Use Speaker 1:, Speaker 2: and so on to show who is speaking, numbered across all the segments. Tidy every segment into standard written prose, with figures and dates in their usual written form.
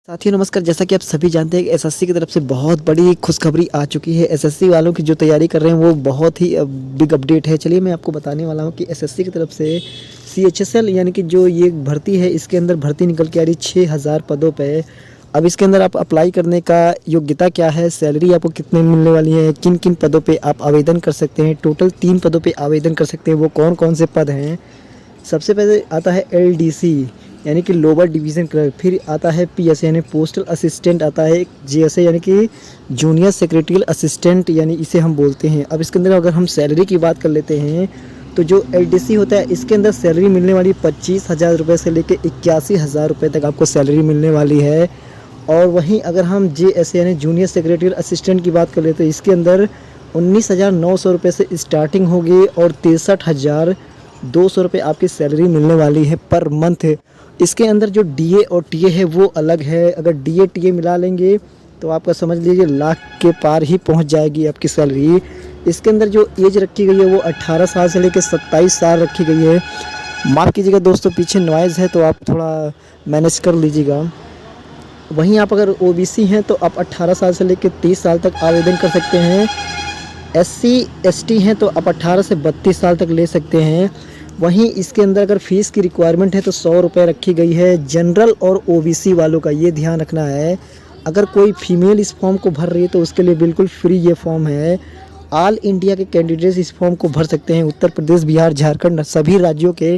Speaker 1: साथियों नमस्कार। जैसा कि आप सभी जानते हैं कि एसएससी की तरफ से बहुत बड़ी खुशखबरी आ चुकी है। एसएससी वालों की जो तैयारी कर रहे हैं वो बहुत ही बिग अपडेट है। चलिए मैं आपको बताने वाला हूं कि एसएससी की तरफ से सीएचएसएल यानी कि जो ये भर्ती है इसके अंदर भर्ती निकल के आ रही 6000 पदों पे। अब इसके अंदर आप अप्लाई करने का योग्यता क्या है, सैलरी आपको कितने मिलने वाली है, किन किन पदों पर आप आवेदन कर सकते हैं। टोटल 3 पदों पर आवेदन कर सकते हैं। वो कौन कौन से पद हैं? सबसे पहले आता है एलडीसी यानी कि लोअर डिवीज़न क्लर्क, फिर आता है पीएसए यानी पोस्टल असिस्टेंट, आता है जीएसए यानी कि जूनियर सेक्रेटरियल असिस्टेंट यानी इसे हम बोलते हैं। अब इसके अंदर अगर हम सैलरी की बात कर लेते हैं तो जो एलडीसी होता है इसके अंदर सैलरी मिलने वाली 25,000 रुपये से लेकर 81,000 रुपये तक आपको सैलरी मिलने वाली है। और वहीं अगर हम जेएसए यानी जूनियर सेक्रेटरियल असिस्टेंट की बात कर लेते हैं इसके अंदर 19,900 रुपये से स्टार्टिंग होगी और 63,200 रुपये आपकी सैलरी मिलने वाली है पर मंथ। इसके अंदर जो डीए और टीए है वो अलग है। अगर डीए टीए मिला लेंगे तो आपका समझ लीजिए लाख के पार ही पहुंच जाएगी आपकी सैलरी। इसके अंदर जो एज रखी गई है वो 18 साल से लेकर 27 साल रखी गई है। माफ़ कीजिएगा दोस्तों, पीछे नॉइज़ है तो आप थोड़ा मैनेज कर लीजिएगा। वहीं आप अगर ओबीसी हैं तो आप 18 साल से लेकर 30 साल तक आवेदन कर सकते हैं। एससी एसटी हैं तो आप 18 से 32 साल तक ले सकते हैं। वहीं इसके अंदर अगर फ़ीस की रिक्वायरमेंट है तो 100 रुपये रखी गई है। जनरल और ओबीसी वालों का ये ध्यान रखना है। अगर कोई फीमेल इस फॉर्म को भर रही है तो उसके लिए बिल्कुल फ्री ये फॉर्म है। ऑल इंडिया के कैंडिडेट्स इस फॉर्म को भर सकते हैं। उत्तर प्रदेश, बिहार, झारखंड सभी राज्यों के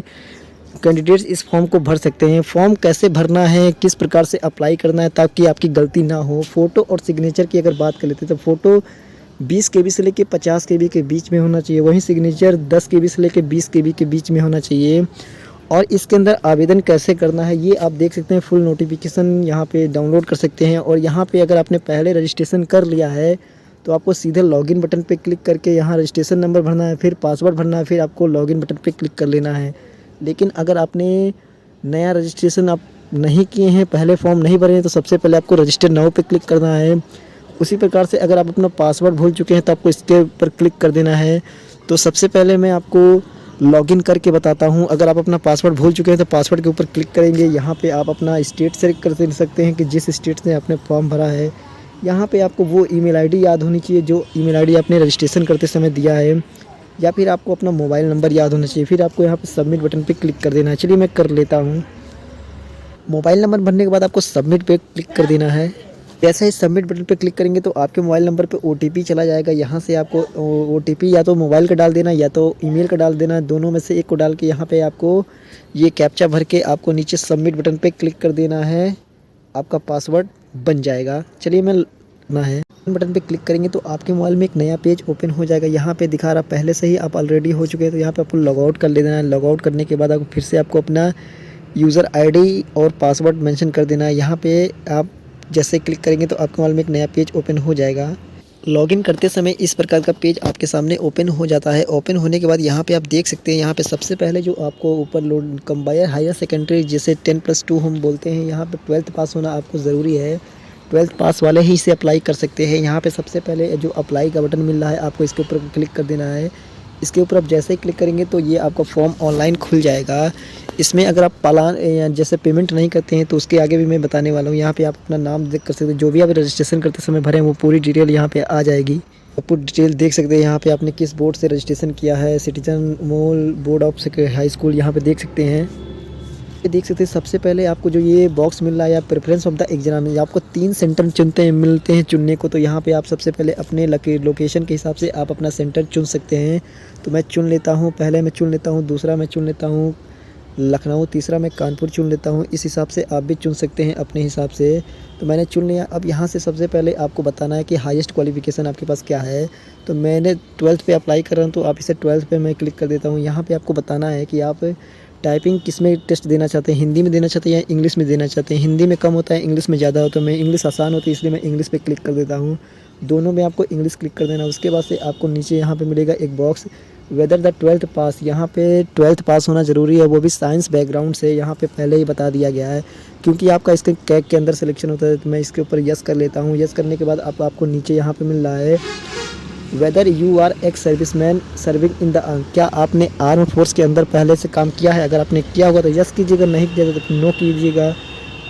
Speaker 1: कैंडिडेट्स इस फॉर्म को भर सकते हैं। फॉर्म कैसे भरना है, किस प्रकार से अप्लाई करना है ताकि आपकी गलती ना हो। फ़ोटो और सिग्नेचर की अगर बात कर लेते हैं तो फ़ोटो 20 केबी से लेकर 50 केबी के बीच में होना चाहिए। वहीं सिग्नेचर 10 केबी से लेकर 20 केबी के बीच में होना चाहिए। और इसके अंदर आवेदन कैसे करना है ये आप देख सकते हैं। फुल नोटिफिकेशन यहाँ पे डाउनलोड कर सकते हैं। और यहाँ पे अगर आपने पहले रजिस्ट्रेशन कर लिया है तो आपको सीधे लॉगिन बटन पे क्लिक करके यहाँ रजिस्ट्रेशन नंबर भरना है, फिर पासवर्ड भरना है, फिर आपको लॉगिन बटन पे क्लिक कर लेना है। लेकिन अगर आपने नया रजिस्ट्रेशन आप नहीं किए हैं, पहले फॉर्म नहीं भरे हैं, तो सबसे पहले आपको रजिस्टर नाउ पे क्लिक करना है। उसी प्रकार से अगर आप अपना पासवर्ड भूल चुके हैं तो आपको इसके ऊपर क्लिक कर देना है। तो सबसे पहले मैं आपको लॉगिन करके बताता हूं। अगर आप अपना पासवर्ड भूल चुके हैं तो पासवर्ड के ऊपर क्लिक करेंगे। यहां पे आप अपना स्टेट सेलेक्ट कर सकते हैं कि जिस स्टेट से आपने फॉर्म भरा है। यहां पे आपको वो ईमेल आईडी याद होनी चाहिए जो ईमेल आईडी आपने रजिस्ट्रेशन करते समय दिया है, या फिर आपको अपना मोबाइल नंबर याद होना चाहिए। फिर आपको यहाँ पर सबमिट बटन पर क्लिक कर देना है। चलिए मैं कर लेता हूँ। मोबाइल नंबर भरने के बाद आपको सबमिट पे क्लिक कर देना है। जैसे ही सबमिट बटन पे क्लिक करेंगे तो आपके मोबाइल नंबर पे ओटीपी चला जाएगा। यहाँ से आपको ओटीपी या तो मोबाइल का डाल देना या तो ईमेल का डाल देना, दोनों में से एक को डाल के यहाँ पे आपको ये कैप्चा भर के आपको नीचे सबमिट बटन पे क्लिक कर देना है। आपका पासवर्ड बन जाएगा। चलिए मैं ना है बटन पे क्लिक करेंगे तो आपके मोबाइल में एक नया पेज ओपन हो जाएगा। यहाँ पे दिखा रहा पहले से ही आप ऑलरेडी हो चुके हैं तो यहाँ पे आपको लॉग आउट कर लेना है। लॉग आउट करने के बाद आपको फिर से आपको अपना यूज़र आईडी और पासवर्ड मेंशन कर देना है। यहाँ पे आप जैसे क्लिक करेंगे तो आपके मोबाइल में एक नया पेज ओपन हो जाएगा। लॉगिन करते समय इस प्रकार का पेज आपके सामने ओपन हो जाता है। ओपन होने के बाद यहाँ पे आप देख सकते हैं, यहाँ पे सबसे पहले जो आपको ऊपर लोड कंबाइंड हायर सेकेंडरी जिसे 10+2 हम बोलते हैं, यहाँ पे 12th पास होना आपको ज़रूरी है। 12th पास वाले ही इसे अप्लाई कर सकते हैं। यहाँ पे सबसे पहले जो अप्लाई का बटन मिल रहा है आपको इसके ऊपर क्लिक कर देना है। इसके ऊपर आप जैसे ही क्लिक करेंगे तो ये आपका फॉर्म ऑनलाइन खुल जाएगा। इसमें अगर आप जैसे पेमेंट नहीं करते हैं तो उसके आगे भी मैं बताने वाला हूँ। यहाँ पे आप अपना नाम देख कर सकते हैं, जो भी आप रजिस्ट्रेशन करते समय भरें वो पूरी डिटेल यहाँ पे आ जाएगी। आपको डिटेल देख सकते हैं यहाँ पे आपने किस बोर्ड से रजिस्ट्रेशन किया है। Citizen mole board of high school यहाँ पे देख सकते हैं। ये देख सकते हैं सबसे पहले आपको जो ये बॉक्स मिल रहा है या प्रेफरेंस ऑफ द एग्जाम, आपको 3 सेंटर मिलते हैं चुनने को। तो यहाँ पे आप सबसे पहले अपने लोकेशन के हिसाब से आप अपना सेंटर चुन सकते हैं। तो मैं चुन लेता हूँ, पहले मैं चुन लेता हूँ, दूसरा मैं चुन लेता हूँ लखनऊ, तीसरा मैं कानपुर चुन लेता हूँ। इस हिसाब से आप भी चुन सकते हैं अपने हिसाब से। तो मैंने चुन लिया। अब यहाँ से सबसे पहले आपको बताना है कि हाईएस्ट क्वालिफ़िकेशन आपके पास क्या है। तो मैंने 12th पे अप्लाई कर रहा हूँ तो आप इसे 12th पे मैं क्लिक कर देता हूँ। यहाँ पे आपको बताना है कि आप टाइपिंग किस में टेस्ट देना चाहते हैं, हिंदी में देना चाहते हैं या इंग्लिश में देना चाहते हैं। हिंदी में कम होता है, इंग्लिश में ज़्यादा होता है। मैं इंग्लिश आसान होती है इसलिए मैं इंग्लिश पे क्लिक कर देता हूँ। दोनों में आपको इंग्लिश क्लिक कर देना। उसके बाद से आपको नीचे यहाँ पे मिलेगा एक बॉक्स वेदर द 12th पास। यहाँ पे 12th पास होना ज़रूरी है, वो भी साइंस बैकग्राउंड से। यहाँ पे पहले ही बता दिया गया है क्योंकि आपका इसके कैग के अंदर सिलेक्शन होता है। तो मैं इसके ऊपर यस कर लेता हूँ। यस करने के बाद आपको नीचे यहाँ पे मिल रहा है whether you are ex serviceman serving in the क्या आपने आर्म फोर्स के अंदर पहले से काम किया है। अगर आपने किया होगा तो यस कीजिएगा, नहीं किया तो नो कीजिएगा।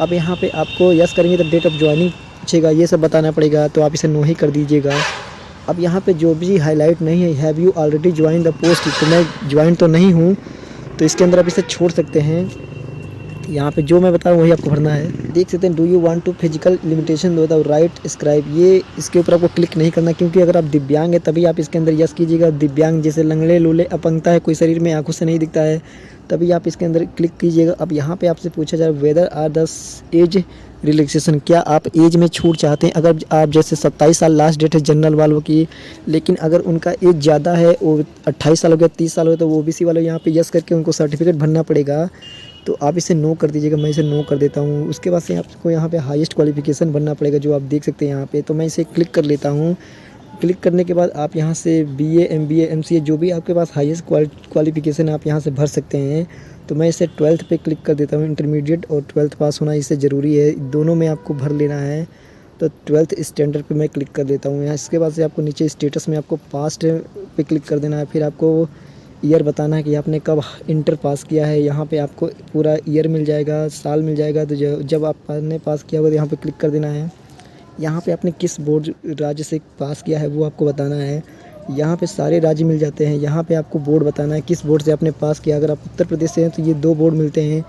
Speaker 1: अब यहाँ पे आपको यस करेंगे तो डेट ऑफ ज्वाइनिंग पूछेगा, ये सब बताना पड़ेगा, तो आप इसे नो ही कर दीजिएगा। अब यहाँ पे जो भी हाईलाइट नहीं है, have you already join the post, तो मैं ज्वाइन तो नहीं हूँ, तो इसके अंदर आप इसे छोड़ सकते हैं। यहाँ पे जो मैं बता रहा हूँ वही आपको भरना है। देख सकते हैं, do you want to physical limitation with right scribe, ये इसके ऊपर आपको क्लिक नहीं करना, क्योंकि अगर आप दिव्यांग है तभी आप इसके अंदर यस कीजिएगा। दिव्यांग जैसे लंगड़े लूले अपंगता है, कोई शरीर में आंखों से नहीं दिखता है, तभी आप इसके अंदर क्लिक कीजिएगा। अब यहाँ पे आपसे पूछा जा रहा है whether are the age relaxation, क्या आप एज में छूट चाहते हैं। अगर आप जैसे 27 साल लास्ट डेट है जनरल वालों की, लेकिन अगर उनका एज ज़्यादा है, वो 28 साल हो गया, 30 साल हो गया, तो वो ओबीसी वाले यहाँ पे यस करके उनको सर्टिफिकेट भरना पड़ेगा, तो आप इसे नो कर दीजिएगा। मैं इसे नो कर देता हूँ। उसके बाद से आपको यहाँ पे हाईएस्ट क्वालिफिकेशन भरना पड़ेगा, जो आप देख सकते हैं यहाँ पे, तो मैं इसे क्लिक कर लेता हूँ। क्लिक करने के बाद आप यहाँ से BA MBA MCA जो भी आपके पास हाईएस्ट क्वालिफिकेशन आप यहाँ से भर सकते हैं। तो मैं इसे 12th पे क्लिक कर देता हूँ। इंटरमीडिएट और 12th पास होना इससे ज़रूरी है, दोनों में आपको भर लेना है, तो 12th स्टैंडर्ड पे मैं क्लिक कर देता हूँ यहाँ। इसके बाद से आपको नीचे स्टेटस में आपको पास्ट पे क्लिक कर देना है, फिर आपको ईयर बताना है कि आपने कब इंटर पास किया है। यहाँ पे आपको पूरा ईयर मिल जाएगा, साल मिल जाएगा, तो जब आपने पास किया होगा तो यहाँ पे क्लिक कर देना है। यहाँ पे आपने किस बोर्ड राज्य से पास किया है वो आपको बताना है। यहाँ पे सारे राज्य मिल जाते हैं। यहाँ पे आपको बोर्ड बताना है किस बोर्ड से आपने पास किया। अगर आप उत्तर प्रदेश से हैं तो ये 2 बोर्ड मिलते हैं,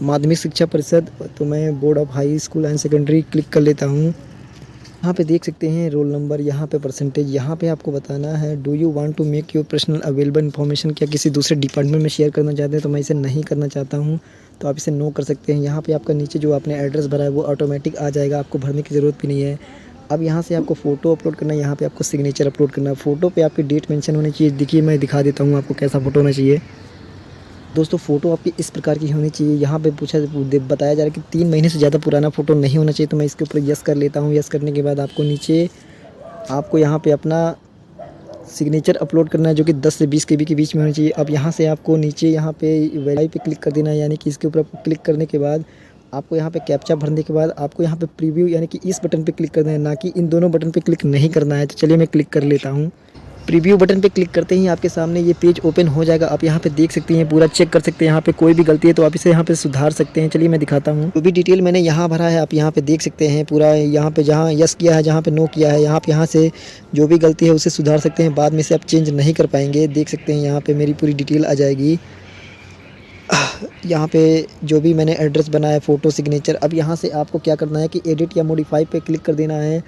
Speaker 1: माध्यमिक शिक्षा परिषद, तो मैं board of high school and secondary click कर लेता हूँ। यहाँ पे देख सकते हैं रोल नंबर, यहाँ पे परसेंटेज, यहाँ पे आपको बताना है do you want to make your personal available information, क्या किसी दूसरे डिपार्टमेंट में शेयर करना चाहते हैं, तो मैं इसे नहीं करना चाहता हूँ, तो आप इसे नो कर सकते हैं। यहाँ पे आपका नीचे जो आपने एड्रेस भरा है वो ऑटोमेटिक आ जाएगा, आपको भरने की ज़रूरत भी नहीं है। अब यहाँ से आपको फ़ोटो अपलोड करना है, यहाँ पे आपको सिग्नेचर अपलोड करना है। फ़ोटो पे आपकी डेट मेंशन होनी चाहिए। देखिए मैं दिखा देता हूँ आपको कैसा फ़ोटो होना चाहिए। दोस्तों फ़ोटो आपकी इस प्रकार की होनी चाहिए। यहाँ पे बताया जा रहा है कि 3 महीने से ज़्यादा पुराना फ़ोटो नहीं होना चाहिए, तो मैं इसके ऊपर यस कर लेता हूँ। यस करने के बाद आपको नीचे आपको यहाँ पे अपना सिग्नेचर अपलोड करना है, जो कि 10 से 20 KB के बीच में होनी चाहिए। अब यहाँ से आपको नीचे यहाँ पे वेरीफाई पे क्लिक कर देना है, यानी कि इसके ऊपर आपको क्लिक करने के बाद आपको यहाँ पे कैप्चा भरने के बाद आपको यहाँ पे प्रीव्यू यानी कि इस बटन पे क्लिक करना है, ना कि इन दोनों बटन पे क्लिक नहीं करना है। तो चलिए मैं क्लिक कर लेता हूँ। प्रीव्यू बटन पे क्लिक करते ही आपके सामने ये पेज ओपन हो जाएगा। आप यहाँ पे देख सकते हैं, पूरा चेक कर सकते हैं। यहाँ पे कोई भी गलती है तो आप इसे यहाँ पे सुधार सकते हैं। चलिए मैं दिखाता हूँ। जो भी डिटेल मैंने यहाँ भरा है आप यहाँ पे देख सकते हैं पूरा। यहाँ पे जहाँ यस किया है, जहाँ पे नो किया है, यहाँ से जो भी गलती है उसे सुधार सकते हैं। बाद में से आप चेंज नहीं कर पाएंगे। देख सकते हैं यहाँ पे मेरी पूरी डिटेल आ जाएगी। यहाँ पे जो भी मैंने एड्रेस बनाया, फ़ोटो, सिग्नेचर। अब यहाँ से आपको क्या करना है कि एडिट या मॉडिफाई पे क्लिक कर देना है।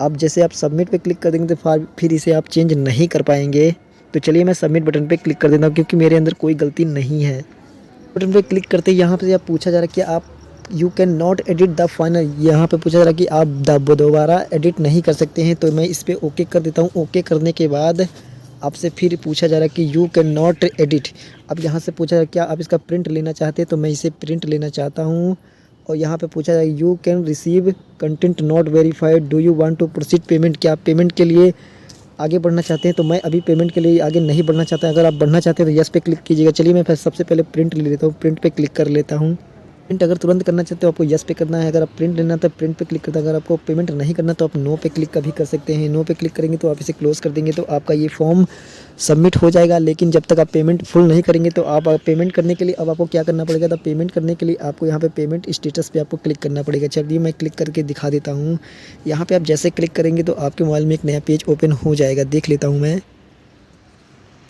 Speaker 1: अब जैसे आप सबमिट पे क्लिक कर देंगे तो फिर इसे आप चेंज नहीं कर पाएंगे। तो चलिए मैं सबमिट बटन पे क्लिक कर देता हूँ, क्योंकि मेरे अंदर कोई गलती नहीं है। बटन पे क्लिक करते ही यहाँ पे आप पूछा जा रहा है कि आप you can not edit the final, यहाँ पे पूछा जा रहा है कि आप दोबारा एडिट नहीं कर सकते हैं। तो मैं इस पर ओके कर देता हूँ। ओके करने के बाद आपसे फिर पूछा जा रहा है कि यू कैन नॉट एडिट। अब यहाँ से पूछा जा रहा है क्या आप इसका प्रिंट लेना चाहते हैं, तो मैं इसे प्रिंट लेना चाहता हूँ। और यहाँ पे पूछा जाए you can receive content not verified, do you want to proceed payment, क्या आप पेमेंट के लिए आगे बढ़ना चाहते हैं। तो मैं अभी पेमेंट के लिए आगे नहीं बढ़ना चाहता। अगर आप बढ़ना चाहते हैं तो यस पे क्लिक कीजिएगा। चलिए मैं फिर सबसे पहले प्रिंट ले लेता हूँ। प्रिंट पे क्लिक कर लेता हूँ। प्रिंट अगर तुरंत करना चाहते हो आपको यस पे करना है। अगर आप प्रिंट लेना तो प्रिंट पे क्लिक करते हैं। अगर आपको पेमेंट नहीं करना तो आप नो पे क्लिक कभी कर सकते हैं। नो पे क्लिक करेंगे तो आप इसे क्लोज़ कर देंगे तो आपका ये फॉर्म सबमिट हो जाएगा। लेकिन जब तक आप पेमेंट फुल नहीं करेंगे तो आप पेमेंट करने के लिए अब आपको क्या करना पड़ेगा, तो पेमेंट करने के लिए आपको यहाँ पे पेमेंट स्टेटस पे आपको क्लिक करना पड़ेगा। चलिए मैं क्लिक करके दिखा देता हूँ। यहाँ पे आप जैसे क्लिक करेंगे तो आपके मोबाइल में एक नया पेज ओपन हो जाएगा। देख लेता हूँ मैं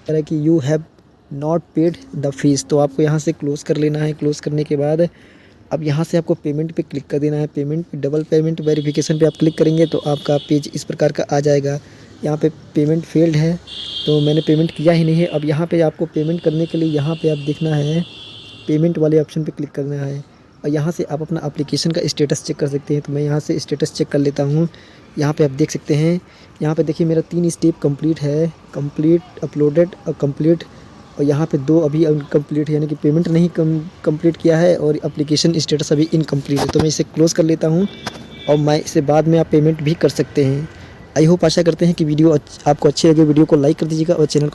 Speaker 1: कि you have not paid the fees, तो आपको यहाँ से क्लोज़ कर लेना है। क्लोज़ करने के बाद अब यहाँ से आपको पेमेंट पे क्लिक कर देना है। पेमेंट पे डबल पेमेंट वेरिफिकेशन पे आप क्लिक करेंगे तो आपका पेज इस प्रकार का आ जाएगा। यहाँ पे पेमेंट फेल्ड है तो मैंने पेमेंट किया ही नहीं है। अब यहाँ पे आपको पेमेंट करने के लिए यहाँ पे आप देखना है, पेमेंट वाले ऑप्शन पे क्लिक करना है और यहाँ से आप अपना एप्लीकेशन का स्टेटस चेक कर सकते हैं। तो मैं यहाँ से स्टेटस चेक कर लेता हूँ। यहाँ पे आप देख सकते हैं, यहाँ पे देखिए मेरा 3 स्टेप कंप्लीट है, कंप्लीट, अपलोडेड और कंप्लीट, और यहाँ पे 2 अभी अनकम्प्लीट है, यानी कि पेमेंट नहीं कंप्लीट किया है और एप्लीकेशन स्टेटस अभी इनकम्प्लीट है। तो मैं इसे क्लोज़ कर लेता हूँ और मैं इसे बाद में आप पेमेंट भी कर सकते हैं। आई होप, आशा करते हैं कि वीडियो आपको अच्छी लगे। वीडियो को लाइक कर दीजिएगा और चैनल को